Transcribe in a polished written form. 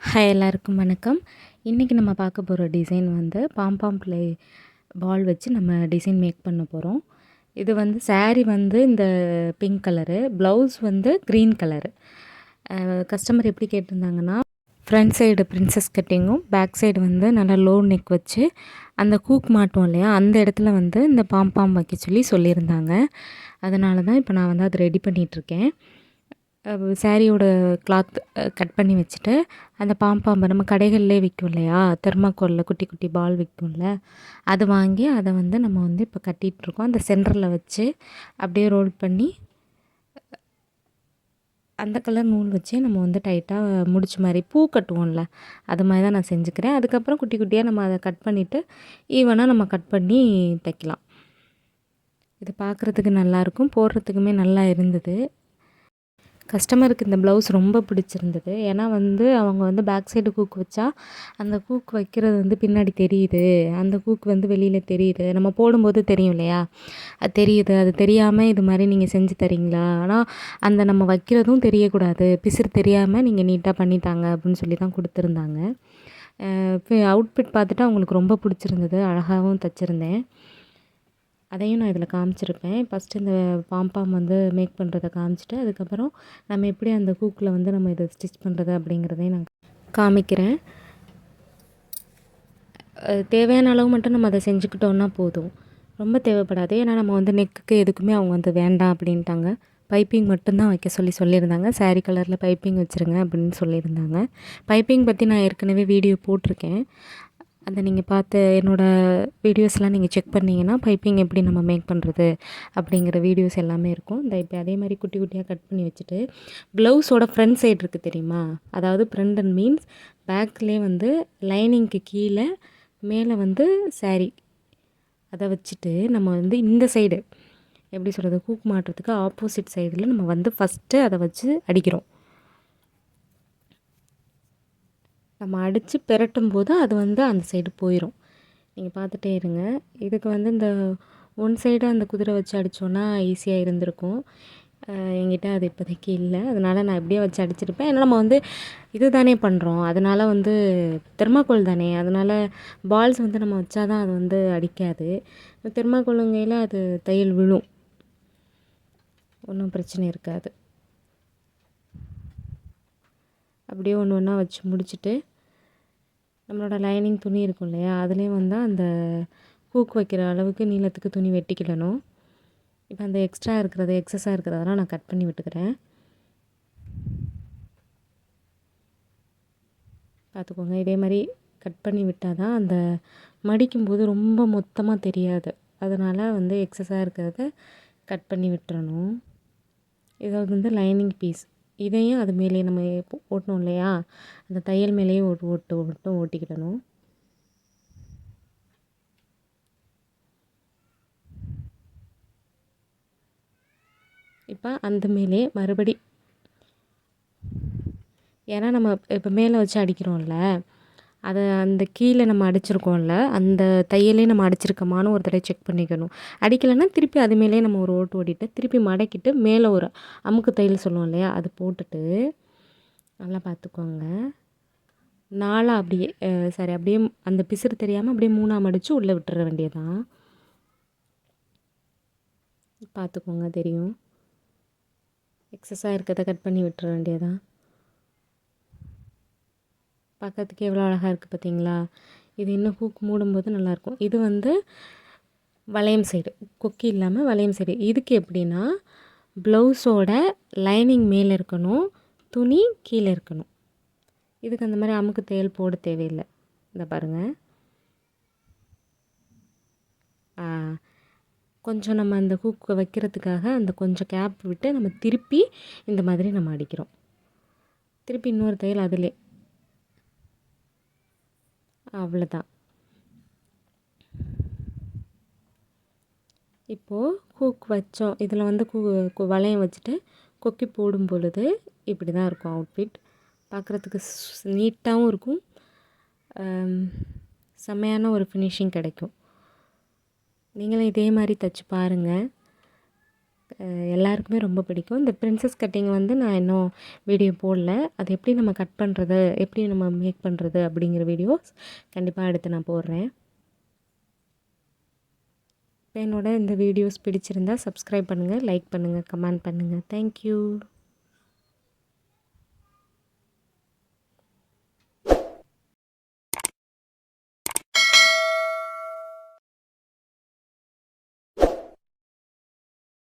Hi எல்லாருக்கும் வணக்கம். இன்றைக்கி நம்ம பார்க்க போகிற டிசைன் வந்து பாம்பாம் ப்ளே பால் வச்சு நம்ம டிசைன் மேக் பண்ண போகிறோம். இது வந்து saree வந்து இந்த பிங்க் கலரு, ப்ளவுஸ் வந்து க்ரீன் கலரு. கஸ்டமர் எப்படி கேட்டிருந்தாங்கன்னா, ஃப்ரண்ட் சைடு பிரின்சஸ் கட்டிங்கும், பேக் சைடு வந்து நல்லா லோ நெக் வச்சு அந்த ஹூக் மாட்டோம் இல்லையா, அந்த இடத்துல வந்து இந்த பாம்பாம் வைக்க சொல்லியிருந்தாங்க. அதனால தான் இப்போ நான் வந்து அதை ரெடி பண்ணிகிட்ருக்கேன். சாரியோட கிளாத் கட் பண்ணி வச்சுட்டு, அந்த பாம்பாம்பை நம்ம கடைகள்லேயே விற்கும் இல்லையா, தெர்மாக்கோலில் குட்டி குட்டி பால் விற்கும்ல, அது வாங்கி அதை வந்து நம்ம வந்து இப்போ கட்டிகிட்ருக்கோம். அந்த சென்டரில் வச்சு அப்படியே ரோல் பண்ணி அந்த கலர் நூல் வச்சே நம்ம வந்து டைட்டாக முடிச்ச மாதிரி பூ கட்டுவோம்ல, அது மாதிரி தான் நான் செஞ்சுக்கிறேன். அதுக்கப்புறம் குட்டி குட்டியாக நம்ம அதை கட் பண்ணிவிட்டு ஈவனாக நம்ம கட் பண்ணி தைக்கலாம். இது பார்க்குறதுக்கு நல்லாயிருக்கும், போடுறதுக்குமே நல்லா இருந்தது. கஸ்டமருக்கு இந்த ப்ளவுஸ் ரொம்ப பிடிச்சிருந்தது. ஏன்னா வந்து அவங்க வந்து பேக் சைடு ஹூக் வச்சா, அந்த ஹூக் வைக்கிறது வந்து பின்னாடி தெரியுது, அந்த ஹூக் வந்து வெளியில் தெரியுது, நம்ம போடும்போது தெரியும் இல்லையா, அது தெரியுது, அது தெரியாமல் இது மாதிரி நீங்கள் செஞ்சு தரீங்களா, ஆனால் அந்த நம்ம வைக்கிறதும் தெரியக்கூடாது, பிசிறு தெரியாமல் நீங்கள் நீட்டாக பண்ணித்தாங்க அப்படின்னு சொல்லி தான் கொடுத்துருந்தாங்க. இப்போ அவுட்ஃபிட் பார்த்துட்டு அவங்களுக்கு ரொம்ப பிடிச்சிருந்தது, அழகாகவும் தைச்சிருந்தேன். அதையும் நான் இதில் காமிச்சிருப்பேன். ஃபஸ்ட்டு இந்த பாம்பாம் வந்து மேக் பண்ணுறத காமிச்சிட்டு, அதுக்கப்புறம் நம்ம எப்படி அந்த ஹூக்கில் வந்து நம்ம இதை ஸ்டிச் பண்ணுறது அப்படிங்கிறதையும் நான் காமிக்கிறேன். தேவையான அளவு மட்டும் நம்ம அதை செஞ்சுக்கிட்டோன்னா போதும், ரொம்ப தேவைப்படாது. ஏன்னா நம்ம வந்து நெக்குக்கு எதுக்குமே அவங்க வந்து வேண்டாம் அப்படின்ட்டாங்க. பைப்பிங் மட்டும்தான் வைக்க சொல்லியிருந்தாங்க. சாரீ கலரில் பைப்பிங் வச்சுருங்க அப்படின்னு சொல்லியிருந்தாங்க. பைப்பிங் பற்றி நான் ஏற்கனவே வீடியோ போட்டிருக்கேன். அதை நீங்கள் பார்த்து என்னோடய வீடியோஸ்லாம் நீங்கள் செக் பண்ணிங்கன்னா, பைப்பிங் எப்படி நம்ம மேக் பண்ணுறது அப்படிங்கிற வீடியோஸ் எல்லாமே இருக்கும். இந்த இப்போ அதே மாதிரி குட்டி குட்டியாக கட் பண்ணி வச்சுட்டு, ப்ளவுஸோட ஃப்ரண்ட் சைடு இருக்குது தெரியுமா, அதாவது ஃப்ரண்ட் அண்ட் மீன்ஸ் பேக்லேயே வந்து லைனிங்க்கு கீழே மேலே வந்து சாரீ அதை வச்சுட்டு நம்ம வந்து இந்த சைடு எப்படி சொல்கிறது, ஹூக் மாட்டுறதுக்கு ஆப்போசிட் சைடில் நம்ம வந்து ஃபஸ்ட்டு அதை வச்சு அடிக்கிறோம். நம்ம அடித்து பெரட்டும் போது அது வந்து அந்த சைடு போயிடும். நீங்கள் பார்த்துட்டே இருங்க. இதுக்கு வந்து இந்த ஒன் சைடு அந்த குதிரை வச்சு அடித்தோன்னா ஈஸியாக இருந்திருக்கும். என்கிட்ட அது இப்போதைக்கு இல்லை, அதனால் நான் எப்படியே வச்சு அடிச்சிருப்பேன். ஏன்னா நம்ம வந்து இது தானே பண்ணுறோம், அதனால் வந்து தெர்மாக்கோல் தானே, அதனால் பால்ஸ் வந்து நம்ம வச்சா தான் அது வந்து அடிக்காது. தெர்மாக்கோலுங்கையில் அது தையல் விழும், ஒன்றும் பிரச்சனை இருக்காது. அப்படியே ஒன்று ஒன்றா வச்சு முடிச்சுட்டு, நம்மளோட லைனிங் துணி இருக்கும் இல்லையா, அதுலேயும் வந்து அந்த ஹூக் வைக்கிற அளவுக்கு நீளத்துக்கு துணி வெட்டிக்கிடணும். இப்போ அந்த எக்ஸ்ட்ரா இருக்கிறது, எக்ஸஸாக இருக்கிறதெல்லாம் நான் கட் பண்ணி விட்டுக்கிறேன். பார்த்துக்கோங்க, இதே மாதிரி கட் பண்ணி விட்டால் தான் அந்த மடிக்கும்போது ரொம்ப மொத்தமாக தெரியாது. அதனால் வந்து எக்ஸஸாக இருக்கிறத கட் பண்ணி விட்டுறணும். இதை வந்து லைனிங் பீஸ், இதையும் அது மேலேயே நம்ம ஓட்டணும் இல்லையா, அந்த தையல் மேலேயே ஓட்டிக்கிடணும். இப்போ அந்த மேலே மறுபடி, ஏன்னா நம்ம இப்போ மேலே வச்சு அடிக்கிறோம்ல, அதை அந்த கீழே நம்ம அடிச்சிருக்கோம்ல, அந்த தையலே நம்ம அடிச்சிருக்கோமான்னு ஒரு தடவை செக் பண்ணிக்கணும். அடிக்கலைன்னா திருப்பி அது மேலே நம்ம ஒரு ஓட்டிட்டு திருப்பி மடக்கிட்டு மேலே ஒரு அமுக்கு தையல் சொல்லுவோம் இல்லையா, அது போட்டுட்டு நல்லா பார்த்துக்கோங்க. நாலாக அப்படியே சரி, அப்படியே அந்த பிசுறு தெரியாமல் அப்படியே மூணாக மடித்து உள்ளே விட்டுற வேண்டியதான். பார்த்துக்கோங்க, தெரியும். எக்ஸஸாக இருக்கிறத கட் பண்ணி விட்டுற வேண்டியதான். பார்க்கறதுக்கு எவ்வளோ அழகாக இருக்குது பார்த்தீங்களா. இது இன்னும் ஹூக் மூடும்போது நல்லாயிருக்கும். இது வந்து வளையம் சைடு, கொக்கி இல்லாமல் வளையம் சைடு. இதுக்கு எப்படின்னா, ப்ளவுஸோட லைனிங் மேலே இருக்கணும், துணி கீழே இருக்கணும். இதுக்கு அந்த மாதிரி அமுக்கு தையல் போட தேவையில்லை. இந்த பாருங்கள், கொஞ்சம் நம்ம அந்த ஹூக்கு வைக்கிறதுக்காக அந்த கொஞ்சம் கேப் விட்டு நம்ம திருப்பி இந்த மாதிரி நம்ம அடிக்கிறோம். திருப்பி இன்னொரு தையல் அதிலே, அவ்வளோதான். இப்போது ஹூக் வச்சோம், இதில் வந்து வளையம் வச்சுட்டு கொக்கி போடும் பொழுது இப்படி தான் இருக்கும் அவுட்ஃபிட். பார்க்குறதுக்கு நீட்டாகவும் இருக்கும், செம்மையான ஒரு ஃபினிஷிங் கிடைக்கும். நீங்களும் இதே மாதிரி தைச்சி பாருங்கள். எல்லாருக்குமே ரொம்ப பிடிக்கும். இந்த பிரின்சஸ் கட்டிங் வந்து நான் இன்னும் வீடியோ போடல. அது எப்படி நம்ம கட் பண்ணுறது, எப்படி நம்ம மேக் பண்ணுறது அப்படிங்கிற வீடியோஸ் கண்டிப்பாக அடுத்து நான் போடுறேன். இப்போ என்னோட இந்த வீடியோஸ் பிடிச்சிருந்தா சப்ஸ்கிரைப் பண்ணுங்கள், லைக் பண்ணுங்கள், கமெண்ட் பண்ணுங்கள். தேங்க்யூ.